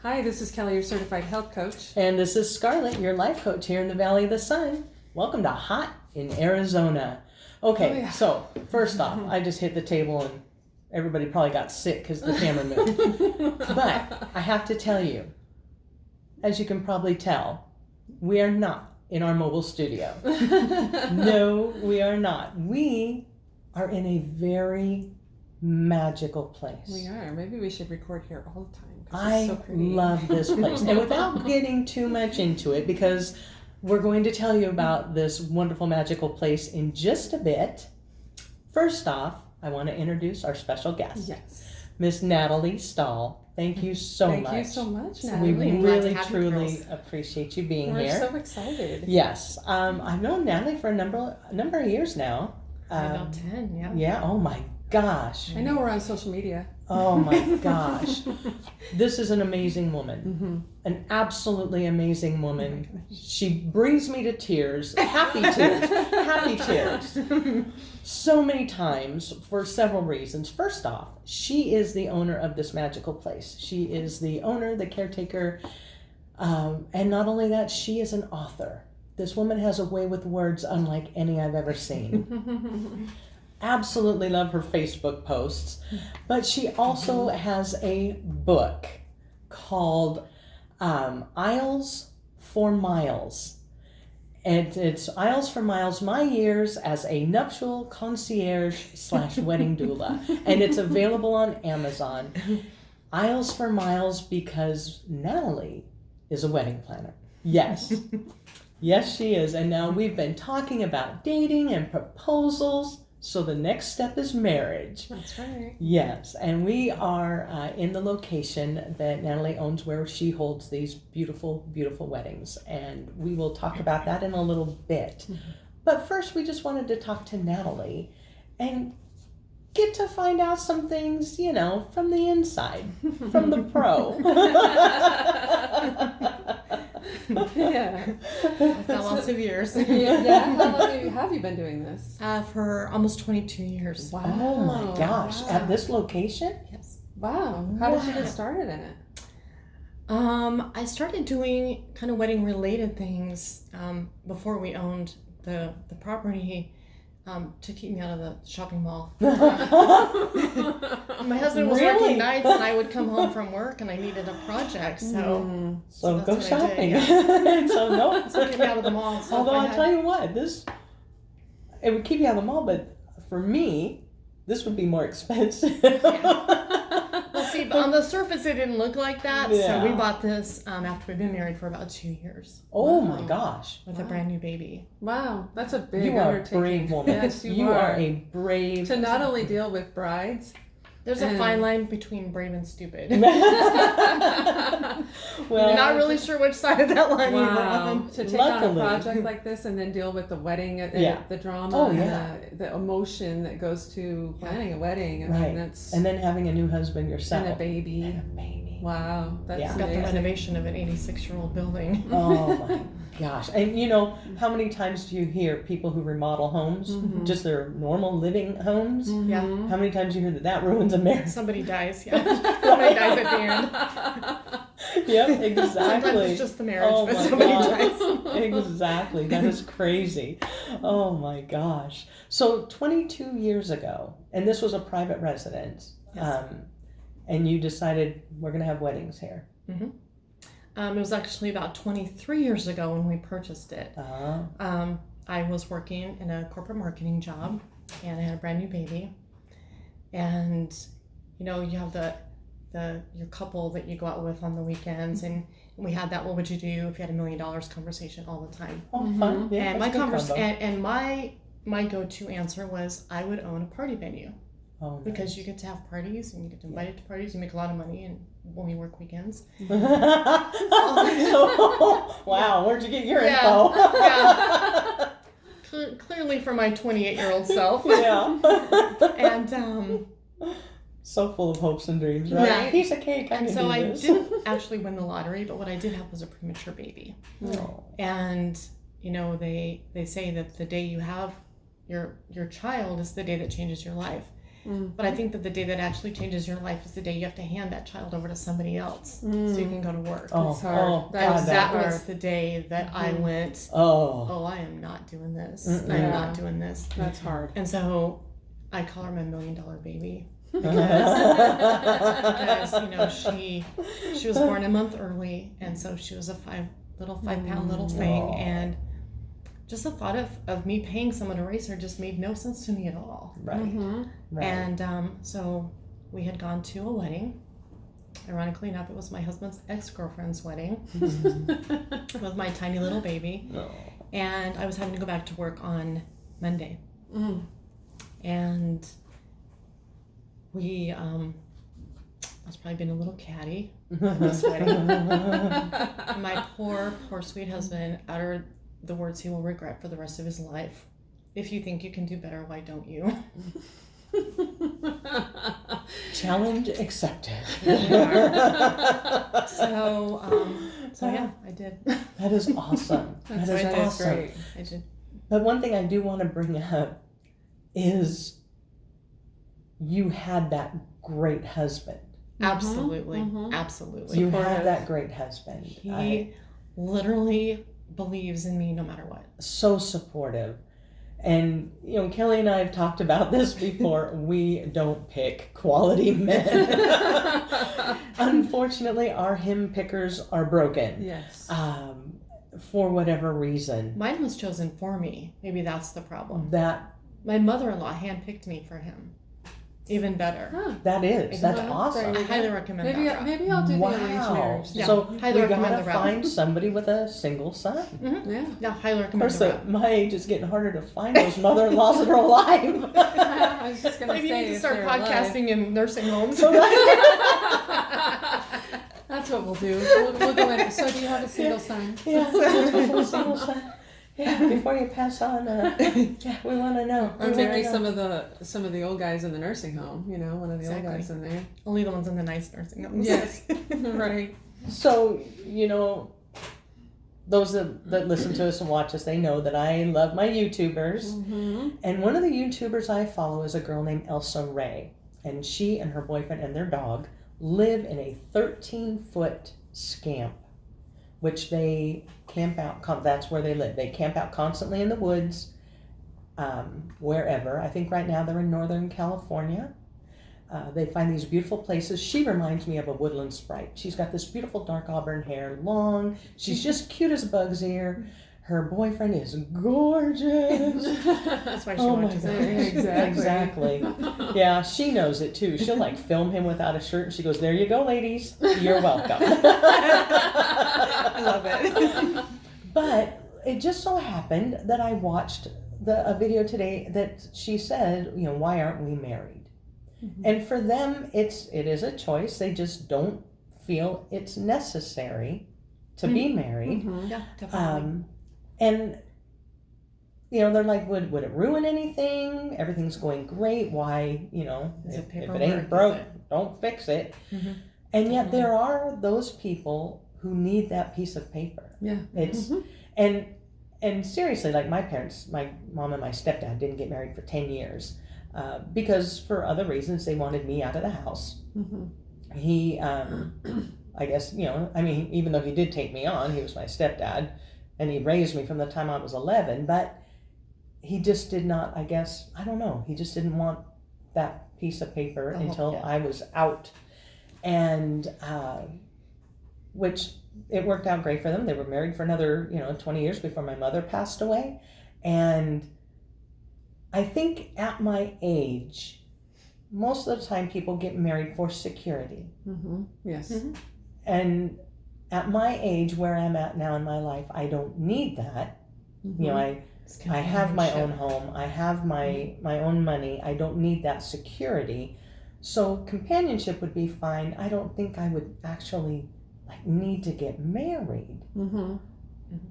Hi, this is Kelly, your certified health coach. And this is Scarlett, your life coach here in the Valley of the Sun. Welcome to Hot in Arizona. Okay, So first off, I just hit the table and everybody probably got sick because the camera moved. But I have to tell you, as you can probably tell, we are not in our mobile studio. No, we are not. We are in a very magical place. We are. Maybe we should record here all the time. I so pretty. love this place. And without getting too much into it, because we're going to tell you about this wonderful magical place in just a bit. First off, I want to introduce our special guest. Yes. Miss Natalie Stahl. Thank you so much. Thank you so much, We Natalie. really, truly appreciate you being We're here. so excited. Yes. I've known Natalie for a number of years now. About 10, yeah. Yeah, oh my gosh. I know we're on social media. Oh my gosh. This is an amazing woman. An absolutely amazing woman. She brings me to tears. Happy tears. Happy tears. So many times for several reasons. First off, she is the owner of this magical place. She is the owner, the caretaker. And not only that, she is an author. This woman has a way with words unlike any I've ever seen. Absolutely love her Facebook posts, but she also has a book called Aisles for Miles. And it's Aisles for Miles, My Years as a Nuptial Concierge / Wedding Doula. And it's available on Amazon. Aisles for Miles because Natalie is a wedding planner. Yes. Yes, she is. And now we've been talking about dating and proposals. So the next step is marriage. That's right. Yes, and we are in the location that Natalie owns where she holds these beautiful, beautiful weddings. And we will talk about that in a little bit. But first, we just wanted to talk to Natalie and get to find out some things, you know, from the inside, from the pro. Yeah. I've got lots of years. Yeah. How long have you been doing this? For almost 22 years. Wow. Oh my gosh, Wow. at this location? Yes. Wow. How did you get started in it? I started doing kind of wedding related things before we owned the property to keep me out of the shopping mall. My husband was working nights and I would come home from work and I needed a project, so So that's go what I shopping. did, yeah. So no. So keep me out of the mall. So Although if I I'll had- tell you what, it would keep you out of the mall, but for me, this would be more expensive. Well, see, but on the surface it didn't look like that, Yeah. so we bought this after we'd been married for about 2 years Oh Wow. my gosh. with a brand new baby. Wow. That's a big You are a undertaking. brave woman. Yes, you are a brave To not only deal with brides. There's a fine line between brave and stupid. Well, You're not really sure which side of that line you're Wow. on. To take on a Luckily. project like this and then deal with the wedding and Yeah. the drama Oh, and yeah. the emotion that goes to planning a wedding. I Right. mean, that's and then having a new husband yourself. and a baby. And a baby. Wow. That's Yeah. Got the amazing. renovation of an 86-year-old building. Oh my gosh. And you know, how many times do you hear people who remodel homes, just their normal living homes? Yeah. How many times do you hear that ruins a marriage? Somebody dies, yeah. Somebody dies at the end. Yep, exactly. Sometimes it's just the marriage, Oh but my somebody God. dies. Exactly. That is crazy. Oh my gosh. So 22 years ago, and this was a private residence, Yes. and you decided we're going to have weddings here. It was actually about 23 years ago when we purchased it. I was working in a corporate marketing job, and I had a brand new baby. And, you know, you have your couple that you go out with on the weekends, and we had that "what would you do if you had $1 million" conversation all the time. Oh, fun. Yeah, And that's my good combo. and my go-to answer was I would own a party venue. Oh, nice. Because you get to have parties and you get invited to parties, you make a lot of money and only work weekends. Wow, where'd you get your info? Yeah. Clearly from my 28-year-old self. Yeah. And so full of hopes and dreams, right? Yeah. Piece of cake. and can so do I this. didn't actually win the lottery, but what I did have was a premature baby. Oh. And you know, they say that the day you have your child is the day that changes your life. But I think that the day that actually changes your life is the day you have to hand that child over to somebody else so you can go to work. It's hard. That was the day that I went, oh, I am not doing this. I'm not doing this. That's hard. And so I call her my $1 million baby. Because she was born a month early, and so she was a 5-pound little thing, and just the thought of me paying someone to raise her just made no sense to me at all. Right. Right. And so we had gone to a wedding. Ironically enough, it was my husband's ex-girlfriend's wedding with my tiny little baby, and I was having to go back to work on Monday, and we I was probably being a little catty at this wedding. My poor sweet husband uttered the words he will regret for the rest of his life. If you think you can do better, why don't you? Challenge accepted. So yeah, I did. That is awesome. That is awesome. Great. I did. But one thing I do want to bring up is you had that great husband. Absolutely. Absolutely. You had that great husband. He literally believes in me no matter what. So supportive. And, Kelly and I have talked about this before. We don't pick quality men. Unfortunately, our hymn pickers are broken. Yes. For whatever reason. Mine was chosen for me. Maybe that's the problem. That My mother-in-law handpicked me for him. Even better. Huh. That's awesome. I highly recommend that route. Maybe I'll do the arranged marriage. Yeah. So Highly we recommend gotta the route. find somebody with a single son. Yeah. Yeah, highly Of recommend course, the route. at my age, it's getting harder to find those mother-in-laws that are alive. I was just gonna Maybe you say need to if start they're alive. podcasting in nursing homes. That's what we'll do. We'll go in. So do you have a single son? Yeah, single son. Yeah, before you pass on, we want to know. Or maybe some of the old guys in the nursing home. One of the old guys in there. Only the ones in the nice nursing homes. Yes. Right. So, those that listen to us and watch us, they know that I love my YouTubers. And one of the YouTubers I follow is a girl named Elsa Ray. And she and her boyfriend and their dog live in a 13-foot scamp, which they camp out. That's where they live. They camp out constantly in the woods, wherever. I think right now they're in Northern California. They find these beautiful places. She reminds me of a woodland sprite. She's got this beautiful dark auburn hair, long. She's just cute as a bug's ear. Her boyfriend is gorgeous. That's why she watches it. Exactly. Yeah, she knows it too. She'll film him without a shirt and she goes, "There you go, ladies. You're welcome." I love it. But it just so happened that I watched a video today that she said, why aren't we married? And for them, it is a choice. They just don't feel it's necessary to be married. Yeah, definitely. And they're like, would it ruin anything? Everything's going great. Why, if it ain't broke, don't fix it. And yet there are those people who need that piece of paper. Yeah. It's and seriously, like my parents, my mom and my stepdad didn't get married for 10 years because for other reasons they wanted me out of the house. He, I guess, even though he did take me on, he was my stepdad. And he raised me from the time I was 11, but he just did not, I guess, I don't know. He just didn't want that piece of paper until I was out. And, which it worked out great for them. They were married for another, 20 years before my mother passed away. And I think at my age, most of the time people get married for security. Yes. And at my age, where I'm at now in my life, I don't need that. I have my own home. I have my own money. I don't need that security. So companionship would be fine. I don't think I would actually need to get married.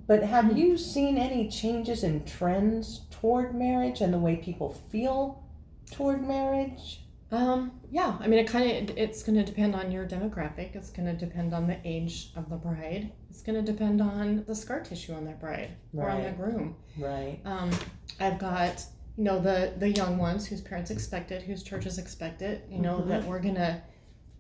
But have you seen any changes in trends toward marriage and the way people feel toward marriage? Yeah, it's going to depend on your demographic. It's going to depend on the age of the bride. It's going to depend on the scar tissue on their bride or on the groom. Right. I've got, you know, the young ones whose parents expect it, whose churches expect it, you know, that we're gonna,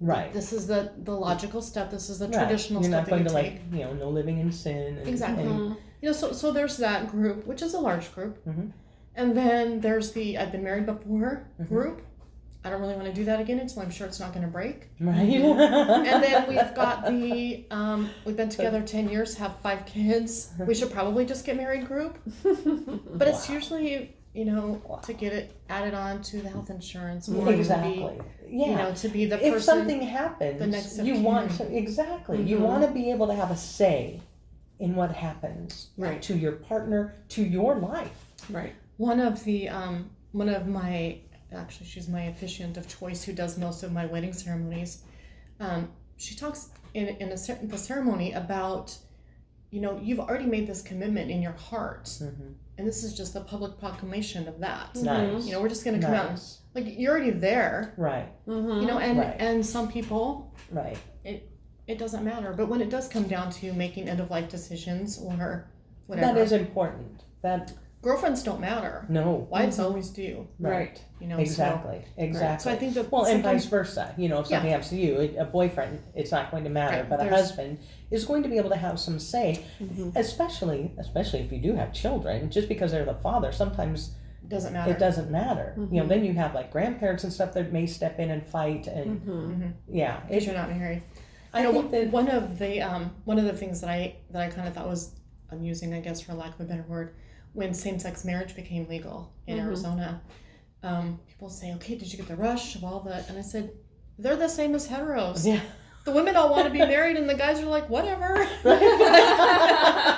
Right. this is the logical step, this is the Right. traditional You're step not going that to you take. like, no living in sin. And, Exactly. and- You know, so there's that group, which is a large group. Mhm. And then there's the I've been married before Mhm. group. I don't really want to do that again until I'm sure it's not going to break. Right. And then we've got the we've been together 10 years, have 5 kids. We should probably just get married group. But it's usually, you know, to get it added on to the health insurance. Or Exactly. To be, Yeah. you know, to be the person. If something happens, the next of you kin. want to, exactly, you want to be able to have a say in what happens Right. to your partner, to your life. Right. One of my, actually she's my officiant of choice who does most of my wedding ceremonies. She talks in the ceremony about, you know, you've already made this commitment in your heart, Mm-hmm. and this is just a public proclamation of that. Nice. You know, we're just going to come out and, like, you're already there. Right. You know, and Right. and some people, Right. it doesn't matter. But when it does come down to making end of life decisions or whatever, That is important. That girlfriends don't matter. no. Wives always do. Right. You know, Exactly. Exactly. So I think that Well, and sometimes- vice versa. You know, if something happens to you, a boyfriend, it's not going to matter, Right, but a there's- husband is going to be able to have some say, especially if you do have children. Just because they're the father, sometimes doesn't matter. it doesn't matter. You know, then you have like grandparents and stuff that may step in and fight, and yeah, Because you're not married. I You know, think that one of the things that I kind of thought was amusing, I guess, for lack of a better word, when same-sex marriage became legal in Arizona, people say, "Okay, did you get the rush of all the?" And I said, "They're the same as heteros. yeah. The women all want to be married, and the guys are like, whatever."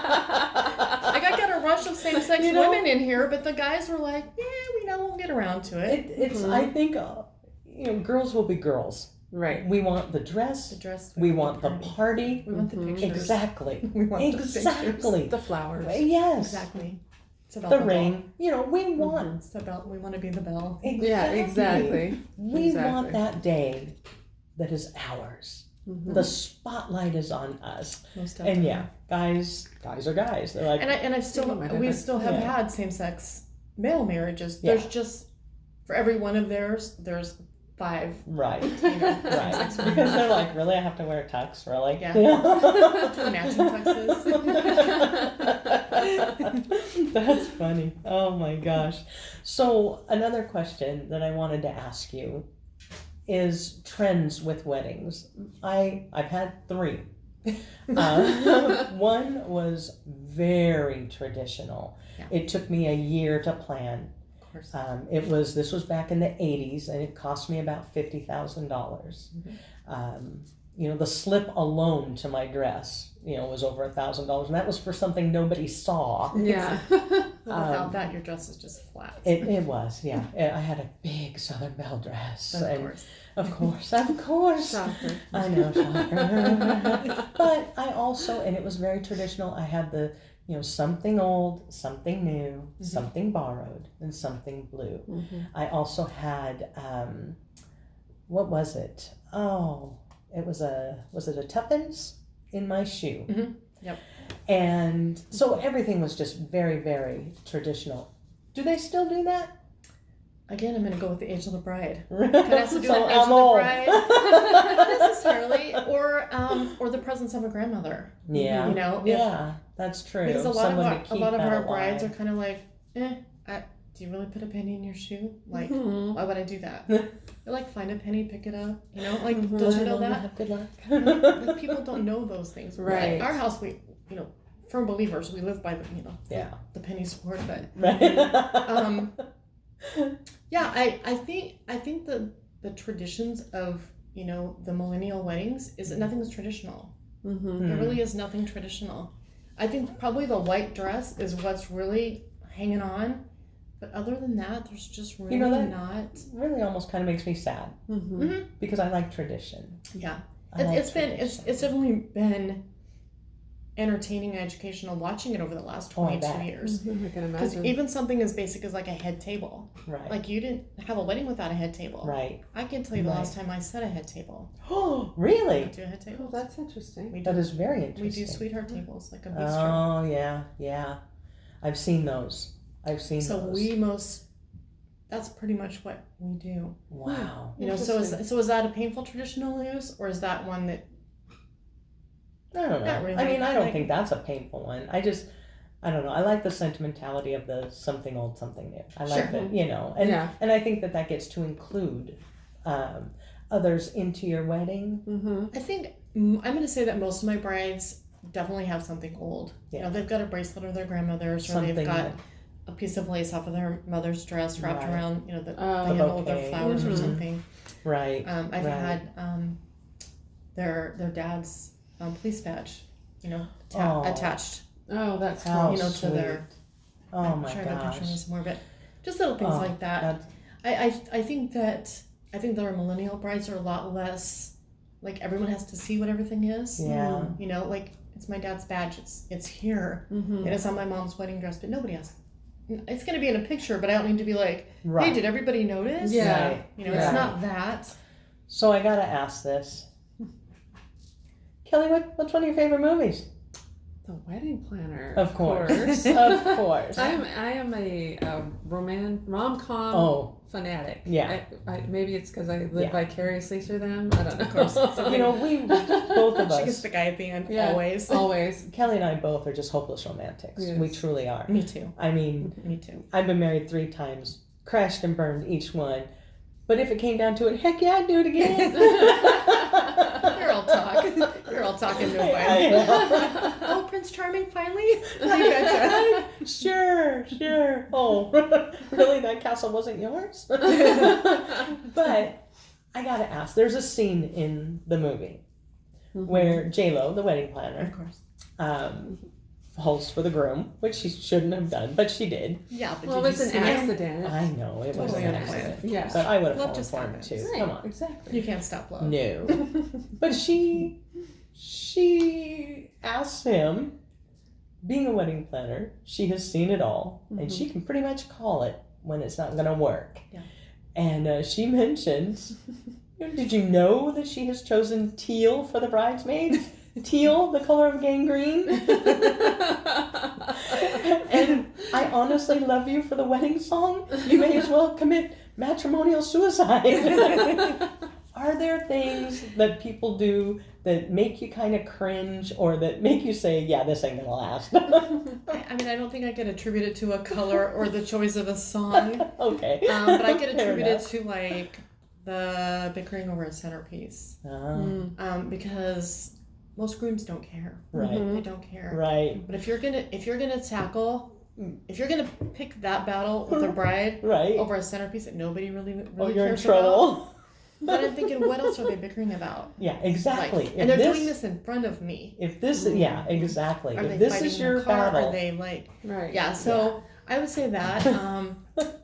Like, I got a rush of same-sex You know- women in here, but the guys were like, "Yeah, we know, we'll get around to it." It's I think girls will be girls. Right. We want the dress. The dress. We want the party. We want the pictures. Exactly. We want the pictures. Exactly. The flowers. Yes. Exactly. It's about The bell. ring. You know, we want. It's about, we want to be the bell. Yeah, exactly. We Exactly. want that day that is ours. The spotlight is on us. Most And yeah, guys are guys. They're like, And we still have Yeah. had same-sex male marriages. Yeah. There's just, for every one of theirs, there's 5. right, You know, right. same-sex Because women. they're like, really, I have to wear a tux, really? Yeah. Matching tuxes. That's funny. Oh my gosh. So another question that I wanted to ask you is trends with weddings. I've had 3. One was very traditional. Yeah. It took me a year to plan. Of course. This was back in the 80s, and it cost me about $50,000. You know, the slip alone to my dress, you know, was over $1,000, and that was for something nobody saw. Yeah. Without that, your dress is just flat. It was, yeah. I had a big Southern Belle dress. Of and course. Of course. Shocker. I know, shocker. But I also, and it was very traditional, I had the, you know, something old, something new, something borrowed, and something blue. I also had, what was it? Oh, was it a tuppence in my shoe? Yep. And so everything was just very, very traditional. Do they still do that? Again, I'm going to go with the age of the bride. It has to do with age of the bride. Not necessarily, or the presence of a grandmother. Yeah. You know, yeah, that's true. Because a lot Someone of to keep our that brides are alive. kind of like, do you really put a penny in your shoe? Like, Mm-hmm. why would I do that? They're like, find a penny, pick it up. You know, like, don't you know that? Good luck. Like, people don't know those things. Right. Like, our house, we, you know, firm believers. We live by the, you know, Yeah. the penny sword. But Right. yeah, I think the traditions of, you know, the millennial weddings is that nothing is traditional. There really is nothing traditional. I think probably the white dress is what's really hanging on, but other than that, there's just really not. Really almost kind of makes me sad because I like tradition. Yeah, I like it's definitely been entertaining and educational watching it over the last 22 years. I can Because imagine. even something as basic as like a head table, Right. like you didn't have a wedding without a head table. Right. I can tell you the Right. last time I set a head table. Oh, I really? do a head table. Oh, that's interesting. We That do. is very We interesting. do sweetheart tables, like a bistro. Oh, yeah, yeah. I've seen those. So those. we most that's pretty much what we do. Wow. You know, so is that a painful tradition to lose, or is that one that? I don't know. Not really. I mean, I don't Like- think that's a painful one. I don't know. I like the sentimentality of the something old, something new. I like Sure. that, you know, and I think that gets to include others into your wedding. Mm-hmm. I think I'm going to say that most of my brides definitely have something old. Yeah. You know, they've got a bracelet of their grandmother's, or Something they've got that- a piece of lace off of their mother's dress wrapped Right. around, you know, the Oh. handle with their bouquet. flowers or Mhm. something. Right. I've Right. had their dad's police badge, you know, Aw. attached, Oh, that's How cool. you know, to sweet. their. Oh I'm my sure I have a picture of gosh. it somewhere, but just little things Oh, like that. I think that our millennial brides are a lot less like everyone has to see what everything is. Yeah. You know, like it's my dad's badge. It's here. Mm-hmm. And it's on my mom's wedding dress, but nobody else. It's gonna be in a picture, but I don't need to be like, Right. hey, did everybody notice? Yeah. Right. You know, Yeah. it's not that. So I gotta ask this. Kelly, what's one of your favorite movies? The Wedding Planner. Of course. Of Of course. I am a rom-com fanatic. Yeah. Maybe it's because I live Yeah. vicariously through them. I don't know. Of course. You know, we both of She gets us, the guy at the end, Yeah. always. Always. Kelly and I both are just hopeless romantics. Yes. We truly are. Me too. I mean, Me too. I've been married 3 times, crashed and burned each one. But if it came down to it, heck yeah, I'd do it again. You're all talk. You're all talking to I a know. Oh, Prince Charming, finally? I gotcha. Sure. Oh, really? That castle wasn't yours? But I gotta ask, there's a scene in the movie where J-Lo, the wedding planner, Of course. falls for the groom, which she shouldn't have done, but she did. Yeah, but Well, did it was you an see him? accident. I know, it was Totally an unplanned. accident. Yeah. But I would have Love fallen just for him happens. too. Right, Come on. Exactly. You can't stop love. No. But she asks him, being a wedding planner, she has seen it all, and she can pretty much call it when it's not going to work. Yeah. And she mentions, did you know that she has chosen teal for the bridesmaids? Teal, the color of gangrene? And I honestly love you for the wedding song. You may as well commit matrimonial suicide. Are there things that people do that make you kind of cringe or that make you say, yeah, this ain't gonna last? I mean, I don't think I could attribute it to a color or the choice of a song, Okay. but I could Fair attribute it enough. to like the bickering over a centerpiece, because most grooms don't care. Right. They don't care. Right. But if you're gonna pick that battle with a bride Right. over a centerpiece that nobody really Oh, you're in cares about, trouble. then I'm thinking, what else are they bickering about? Yeah, exactly. Like, and they're doing this in front of me. If this, yeah, exactly. Are they If this fighting is in the your car? battle, Are they like? Right. Yeah. So I would say that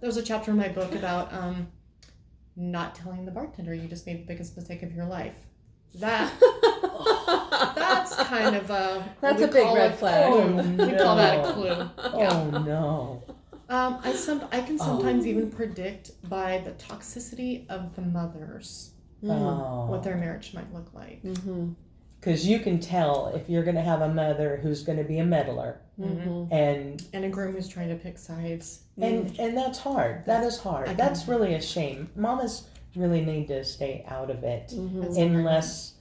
there's a chapter in my book about not telling the bartender you just made the biggest mistake of your life. That's kind of That's we a big call red it- flag. Oh, We call that a no. clue. Oh no. I can sometimes even predict by the toxicity of the mothers what their marriage might look like. Because you can tell if you're going to have a mother who's going to be a meddler, and a groom who's trying to pick sides. and that's hard. That is hard. That's really a shame. Mamas really need to stay out of it unless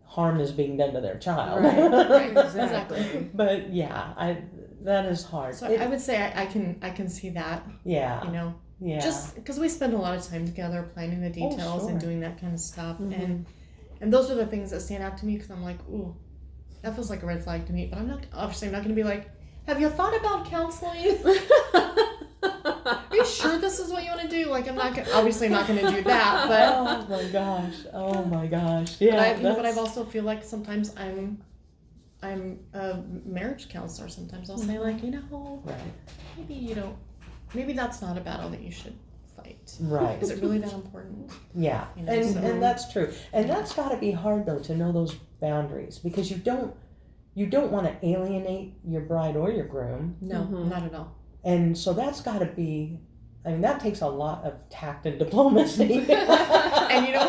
harm is being done to their child. Right, exactly. But yeah, that is hard. So I would say I can see that. Yeah. You know. Yeah. Just because we spend a lot of time together planning the details and sure. doing that kind of stuff, and those are the things that stand out to me because I'm like, ooh, that feels like a red flag to me. But I'm not going to be like, have you thought about counseling? Are you sure this is what you want to do? Like, obviously I'm not going to do that, but oh my gosh, yeah. but I've also feel like sometimes I'm a marriage counselor. Sometimes I'll say like, right. maybe that's not a battle that you should fight. Right. Is it really that important? Yeah, You know, and that's true. And that's got to be hard though to know those boundaries because you don't want to alienate your bride or your groom. No, not at all. And so that's got to be. I mean, that takes a lot of tact and diplomacy. And you know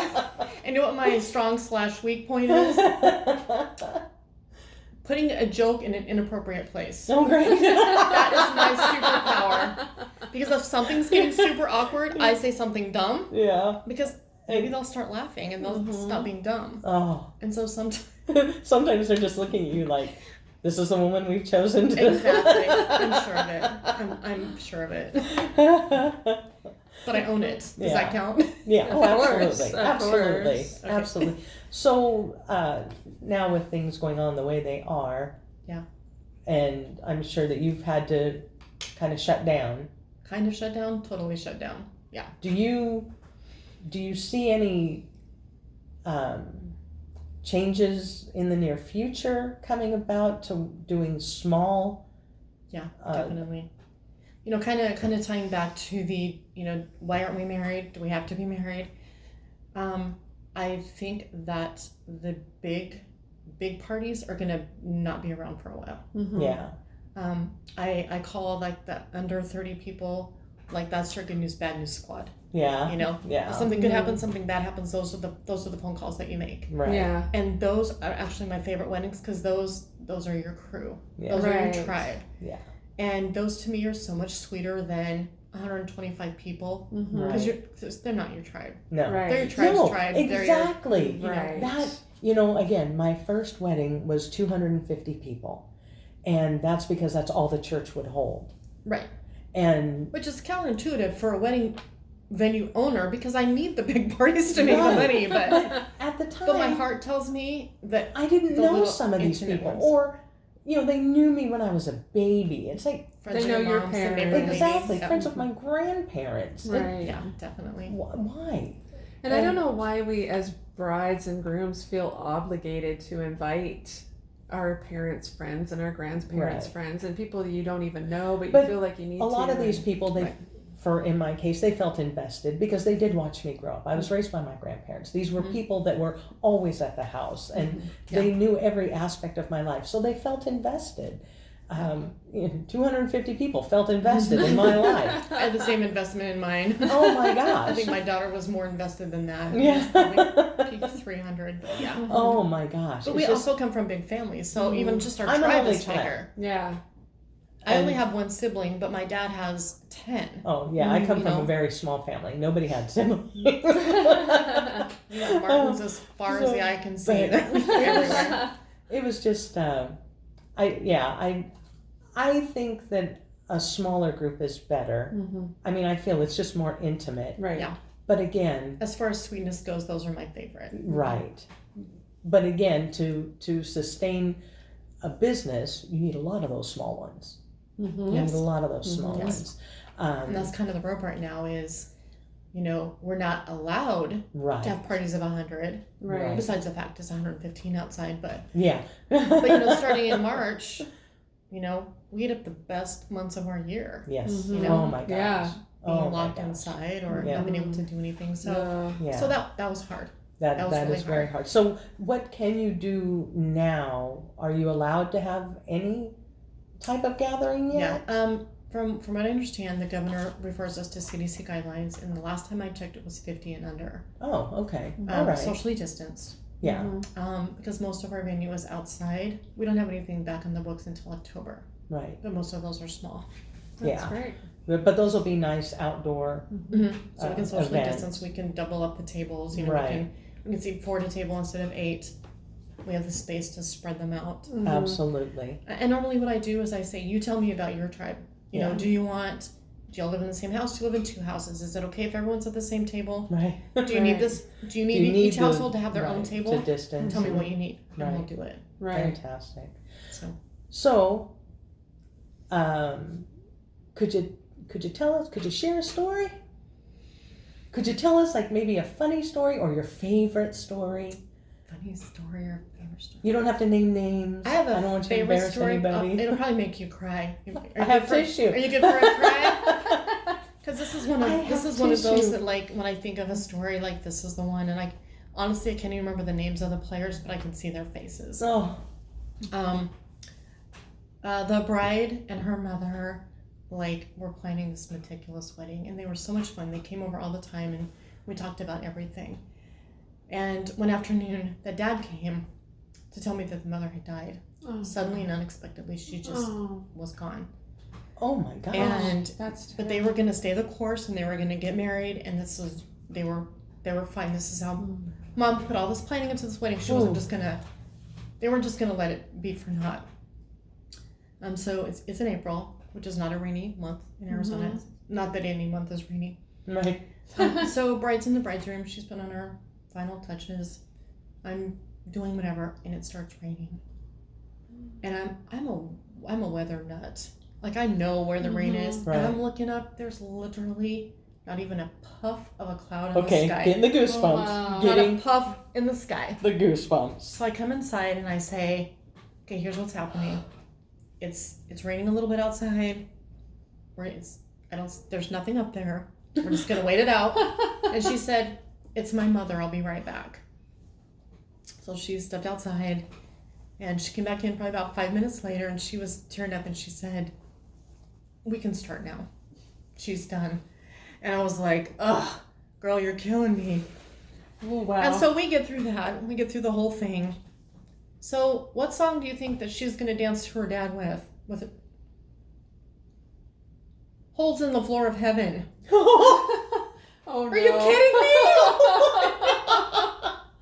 what my strong / weak point is? Putting a joke in an inappropriate place. So great. That is my superpower. Because if something's getting super awkward, I say something dumb. Yeah. Because maybe they'll start laughing and they'll stop being dumb. Oh. And so sometimes they're just looking at you like, this is the woman we've chosen to. Exactly. I'm sure of it. I'm sure of it. But I own it. Does that count? Yeah. Oh, Of absolutely. course. Okay. Absolutely. So now with things going on the way they are. Yeah. And I'm sure that you've had to kind of shut down. Kind of shut down, totally shut down. Yeah. Do you see any changes in the near future coming about to doing small? Yeah, definitely. Kind of tying back to the, why aren't we married? Do we have to be married? I think that the big parties are gonna not be around for a while. Mm-hmm. Yeah. I call like the under 30 people, like that's your good news, bad news squad. Yeah. Yeah. If something good happens, something bad happens, those are the phone calls that you make. Right. Yeah. And those are actually my favorite weddings because those are your crew. Yeah. Those are Right. your tribe. Yeah. And those to me are so much sweeter than 125 people Mm-hmm. because they're not your tribe. No. Right. They're your tribe's No, tribe. exactly. Right. That, again, my first wedding was 250 people. And that's because that's all the church would hold. Right. And Which is counterintuitive for a wedding venue owner because I need the big parties to make the Right. money, but at the time, my heart tells me that I didn't the know little some of these intimate people. ones. Or, they knew me when I was a baby. It's like, friends They of know your moms, the parents. neighborhood ladies. exactly, Yeah. friends of my grandparents. Right. Yeah, definitely. Why? And I don't know why we as brides and grooms feel obligated to invite our parents' friends and our grandparents' Right. friends and people you don't even know, but you But feel like you need to. A lot of these people, Right. in my case, they felt invested because they did watch me grow up. I was raised by my grandparents. These were people that were always at the house and they knew every aspect of my life. So they felt invested. 250 people felt invested in my life. I had the same investment in mine. Oh my gosh. I think my daughter was more invested than that. Yeah. Probably peaked 300, but yeah. Oh my gosh. But we also come from big families, so even just our I'm an tribe only is child. bigger. Yeah. I only have one sibling, but my dad has 10. Oh yeah, I come You from know. a very small family. Nobody had siblings. Martin's as far as the eye can see. But- Everywhere. It was just, I think that a smaller group is better. Mm-hmm. I mean, I feel it's just more intimate. Right. Yeah. But again, As far as sweetness goes, those are my favorite. right. But again, to sustain a business, you need a lot of those small ones. Mm-hmm. You Yes. need a lot of those small Yes. ones. And that's kind of the rub right now is, we're not allowed right. to have parties of 100. Right. Besides the fact it's 115 outside, but Yeah. starting in March, we hit up the best months of our year. Yes. Mhm. Oh my gosh. Yeah. Being Oh my locked gosh. inside or Yeah. not being able to do anything. So No. Yeah. so that was hard. That was really is very hard. So what can you do now? Are you allowed to have any type of gathering yet? Yeah. From what I understand, the governor refers us to CDC guidelines, and the last time I checked, it was 50 and under. Oh, okay. All right. Socially distanced. Yeah. Mhm. Because most of our venue is outside. We don't have anything back on the books until October, Right. but most of those are small. That's Yeah. great. But those will be nice outdoor. So we can socially events. distance. We can double up the tables. Right. We can seat 4 at a table instead of 8. We have the space to spread them out. Mhm. Absolutely. And normally what I do is I say, you tell me about your tribe. Do y'all live in the same house? Do you live in 2 houses? Is it okay if everyone's at the same table? Right. Do you need Right. this? Do you need, Do you need each household to have their own right, table? to distance? Tell me what you need, and Right. we'll do it. Right. Fantastic. So Could you tell us? Could you share a story? Could you tell us like maybe a funny story or your favorite story? funny story or favorite story. You don't have to name names. I have a I don't want you to favorite embarrass story. anybody. It'll probably make you cry. I have tissue. Are you good for a cry? Because this is one of those tissue. that like when I think of a story like this is the one, and honestly I can't even remember the names of the players, but I can see their faces. Oh, The bride and her mother were planning this meticulous wedding, and they were so much fun. They came over all the time, and we talked about everything. And one afternoon, the dad came to tell me that the mother had died. Oh. Suddenly and unexpectedly, she just Oh. was gone. Oh my gosh. And That's but they were going to stay the course, and they were going to get married, and they were fine. This is how Mom put all this planning into this wedding. She wasn't just gonna. They weren't just gonna let it be for naught. So it's in April, which is not a rainy month in Arizona. Not that any month is rainy. Right. So bride's in the bride's room. She's put on her final touches. I'm doing whatever, and it starts raining. And I'm a weather nut. Like, I know where the rain is, Right. and I'm looking up. There's literally not even a puff of a cloud in the Okay, sky. getting the goosebumps. Oh, wow. Getting Not a puff in the sky. the goosebumps. So I come inside and I say, okay, here's what's happening. It's raining a little bit outside. There's nothing up there. We're just gonna wait it out. And she said, it's my mother, I'll be right back. So she stepped outside, and she came back in probably about 5 minutes later, and she was turned up, and she said, we can start now. She's done. And I was like, ugh, girl, you're killing me. Oh, wow. And so we get through that. We get through the whole thing. So what song do you think that she's going to dance to her dad with it? Holes in the Floor of Heaven. Oh, no. Are you kidding me?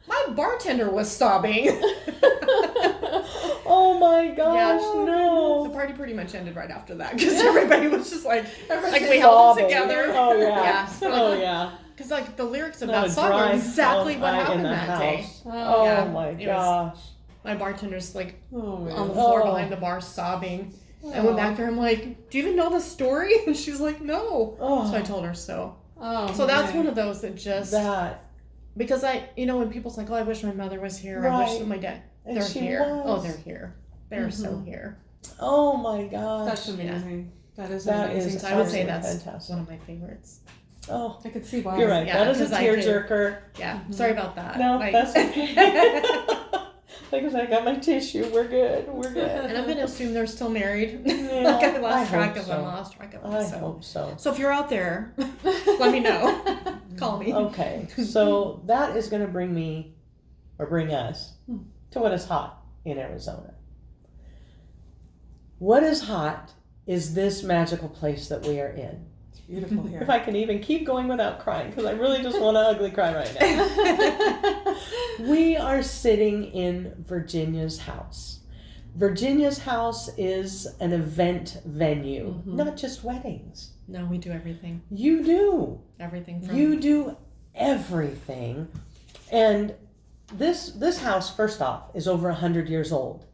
My bartender was sobbing. Oh my gosh, The no. party pretty much ended right after that, because everybody was just like Everybody's we held it Sobbing. together. Oh yeah. Yeah. Oh yeah. Because like the lyrics of Not that a song are dry exactly what eye in happened the that day. house. Oh, Yeah. Oh my It was- gosh. My bartender's like oh, man. on the floor Oh. behind the bar sobbing. I went back there, I'm like, do you even know the story? And she's like, no. Oh, So I told her so. Oh, So that's man. one of those that just, that. because when people's like, oh, I wish my mother was here. I Right. wish that my dad, And they're she here. was. Oh, they're here. They're so here. Oh my gosh. That's amazing. That is That amazing. is So I would say absolutely that's fantastic. one of my favorites. Oh, I could see why. you're right. Yeah, that is a 'cause I could- tearjerker. Yeah. Sorry about that. No, Like- that's okay. Like I said, I got my tissue. We're good. We're good. And I'm going to assume they're still married. Yeah, Like I lost I track hope of them. so. Lost track of them. I So. hope so. So if you're out there, let me know. Call me. Okay, so that is going to bring us to what is hot in Arizona. What is hot is this magical place that we are in. It's beautiful here. If I can even keep going without crying, because I really just want to ugly cry right now. We are sitting in Virginia's house. Virginia's house is an event venue, not just weddings. No, we do everything. You do. Everything from You do everything. And this house, first off, is over 100 years old.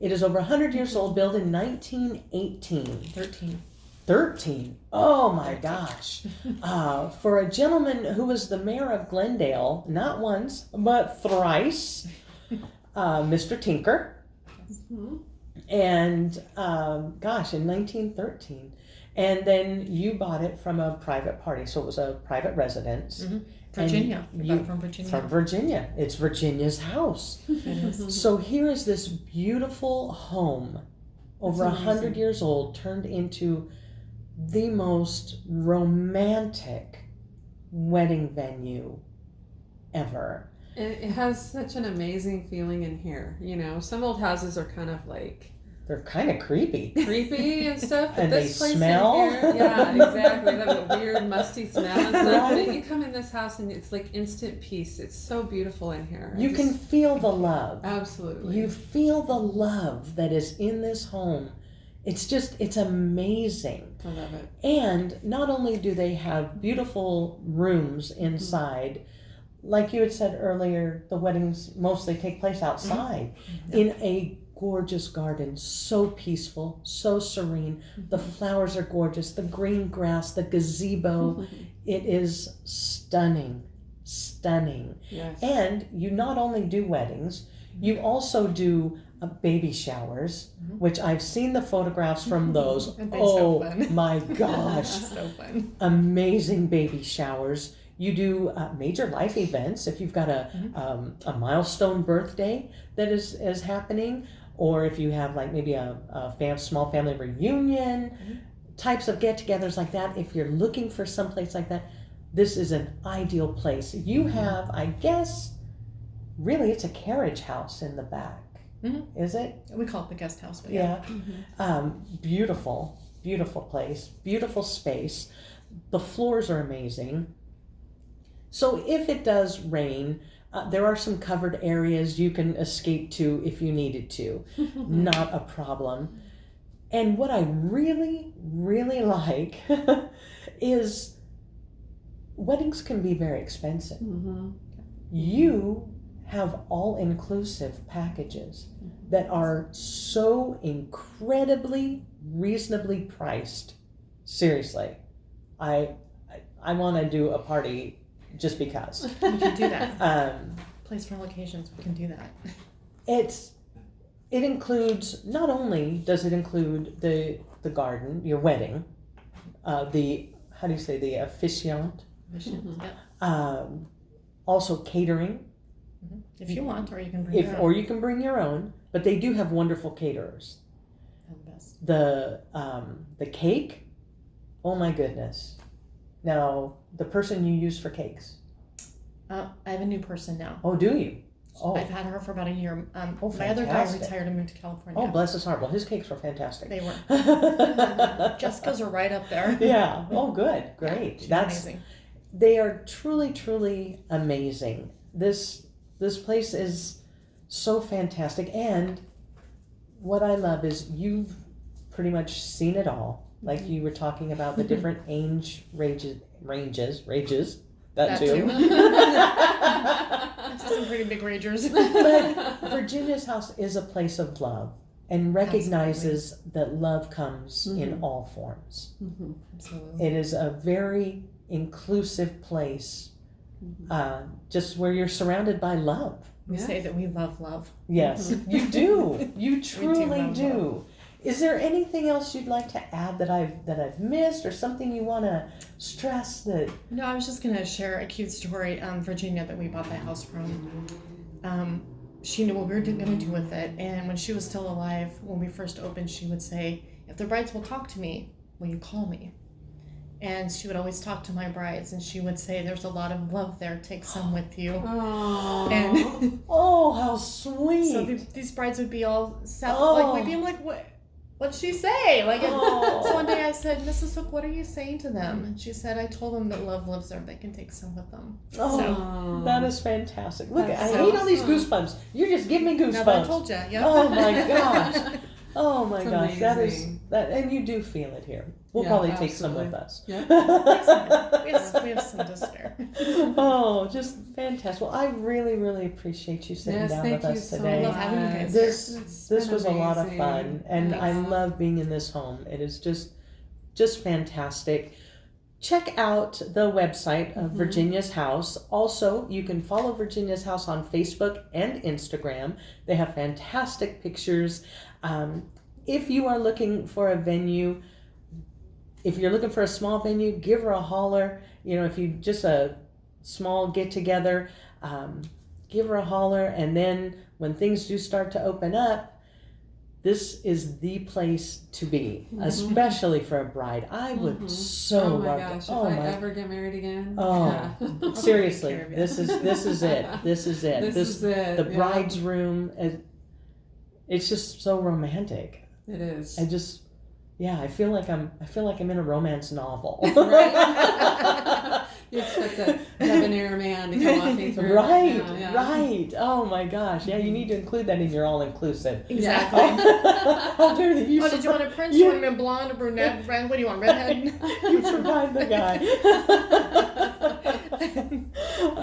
It is over 100 years old, built in 1918. 13. Oh my gosh. For a gentleman who was the mayor of Glendale, not once, but thrice, Mr. Tinker. And gosh, in 1913. And then you bought it from a private party, so it was a private residence. Virginia. And We got it from Virginia. From Virginia. It's Virginia's house. It is. So here is this beautiful home, over 100 years old, turned into the most romantic wedding venue ever. It has such an amazing feeling in here. You know, some old houses are kind of like They're kind of creepy. creepy and stuff, but And this they place smell. in here, yeah, exactly. They have a weird musty smell and stuff. Right. But you come in this house and it's like instant peace. It's so beautiful in here. You can feel the love. Absolutely. You feel the love that is in this home. It's amazing. I love it. And not only do they have beautiful rooms inside, like you had said earlier, the weddings mostly take place outside in a gorgeous garden, so peaceful, so serene. The flowers are gorgeous, the green grass, the gazebo. It is stunning. Yes. And you not only do weddings, you also do baby showers, which I've seen the photographs from those. And they're so fun. My gosh. So fun. Amazing baby showers. You do major life events. If you've got a milestone birthday that is happening, or if you have like maybe a small family reunion, types of get-togethers like that. If you're looking for someplace like that, this is an ideal place. You have, I guess, really it's a carriage house in the back. Is it? We call it the guest house, but Yeah. Beautiful. beautiful place, beautiful space. The floors are amazing. So if it does rain, there are some covered areas you can escape to if you needed to. Not a problem. And what I really, really like is weddings can be very expensive. Mm-hmm. You have all-inclusive packages that are so incredibly reasonably priced. Seriously, I want to do a party just because. We can do that. Place for occasions, we can do that. It includes, not only does it include the garden, your wedding, how do you say, the officiant, Yep. Also catering. If you want, or you can bring your own. Or you can bring your own, but they do have wonderful caterers. They're the best. The cake, oh my goodness. Now, the person you use for cakes. I have a new person now. Oh, do you? Oh. I've had her for about a year. Oh, my other guy fantastic. retired and moved to California. Oh, bless his heart. Well, his cakes were fantastic. They were. Jessica's are right up there. Yeah. Oh, good. Great. She's That's amazing. They are truly, truly amazing. This place is so fantastic, and what I love is you've pretty much seen it all. Like you were talking about the different age ranges. That too. Some pretty big ragers. But Virginia's house is a place of love and recognizes that love comes in all forms. Mm-hmm. Absolutely. It is a very inclusive place, just where you're surrounded by love. We say that we love. Yes, you do. You truly love do. love. Is there anything else you'd like to add that I've missed, or something you want to stress that? No, I was just going to share a cute story. Virginia, that we bought the house from. She knew what we were going to do with it, and when she was still alive, when we first opened, she would say, "If the brides will talk to me, will you call me?" And she would always talk to my brides, and she would say, "There's a lot of love there. Take some with you." Oh. And oh, how sweet! so these brides would be all sad. Oh. Like we'd be like, "What? What'd she say?" Like, Oh. so one day I said, "Mrs. Hook, what are you saying to them?" And she said, "I told them that love lives there. They can take some with them." Oh, that is fantastic! Look, That's I so hate all these awesome. goosebumps. You just give me goosebumps. Now that I told you, yeah. Oh my gosh! Oh my It's gosh! That is amazing. that, and you do feel it here. We'll Yeah, probably take some absolutely. with us. Yeah. we have some to spare. Oh, just fantastic! Well, I really, really appreciate you sitting Yes, down thank with you us so today. I love having you guys. This been was a lot of amazing. fun, and I Thanks. love being in this home. It is just fantastic. Check out the website of Virginia's House. Also, you can follow Virginia's House on Facebook and Instagram. They have fantastic pictures. If you are looking for a venue, if you're looking for a small venue, give her a holler. You know, if you just a small get together, give her a holler. And then when things do start to open up, this is the place to be, especially for a bride. I would so Oh my love gosh! to. If Oh I my! ever get married again. Oh, yeah. seriously, care of you. this is it. This is it. This is it. The yeah. bride's room. It's just so romantic. It is. I feel like I'm in a romance novel. Right? You expect a debonair man to come walking through. Right, now, yeah. right. Oh my gosh. Yeah, you need to include that in your all-inclusive. Exactly. How dare you? Oh, did you want a prince? You want him blonde or brunette? What do you want, redhead? You provide the guy.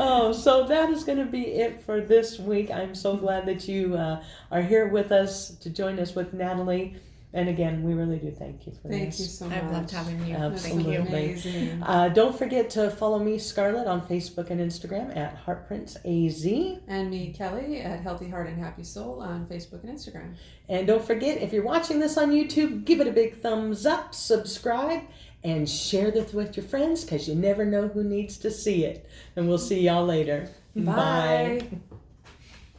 Oh, so that is going to be it for this week. I'm so glad that you are here with us to join us with Natalie. And again, we really do thank you for Thank this. you so much. I've loved having you. Absolutely. Thank you. Amazing. Don't forget to follow me, Scarlett, on Facebook and Instagram at HeartPrintsAZ. And me, Kelly, at Healthy Heart and Happy Soul on Facebook and Instagram. And don't forget, if you're watching this on YouTube, give it a big thumbs up, subscribe, and share this with your friends, because you never know who needs to see it. And we'll see y'all later. Bye. Bye.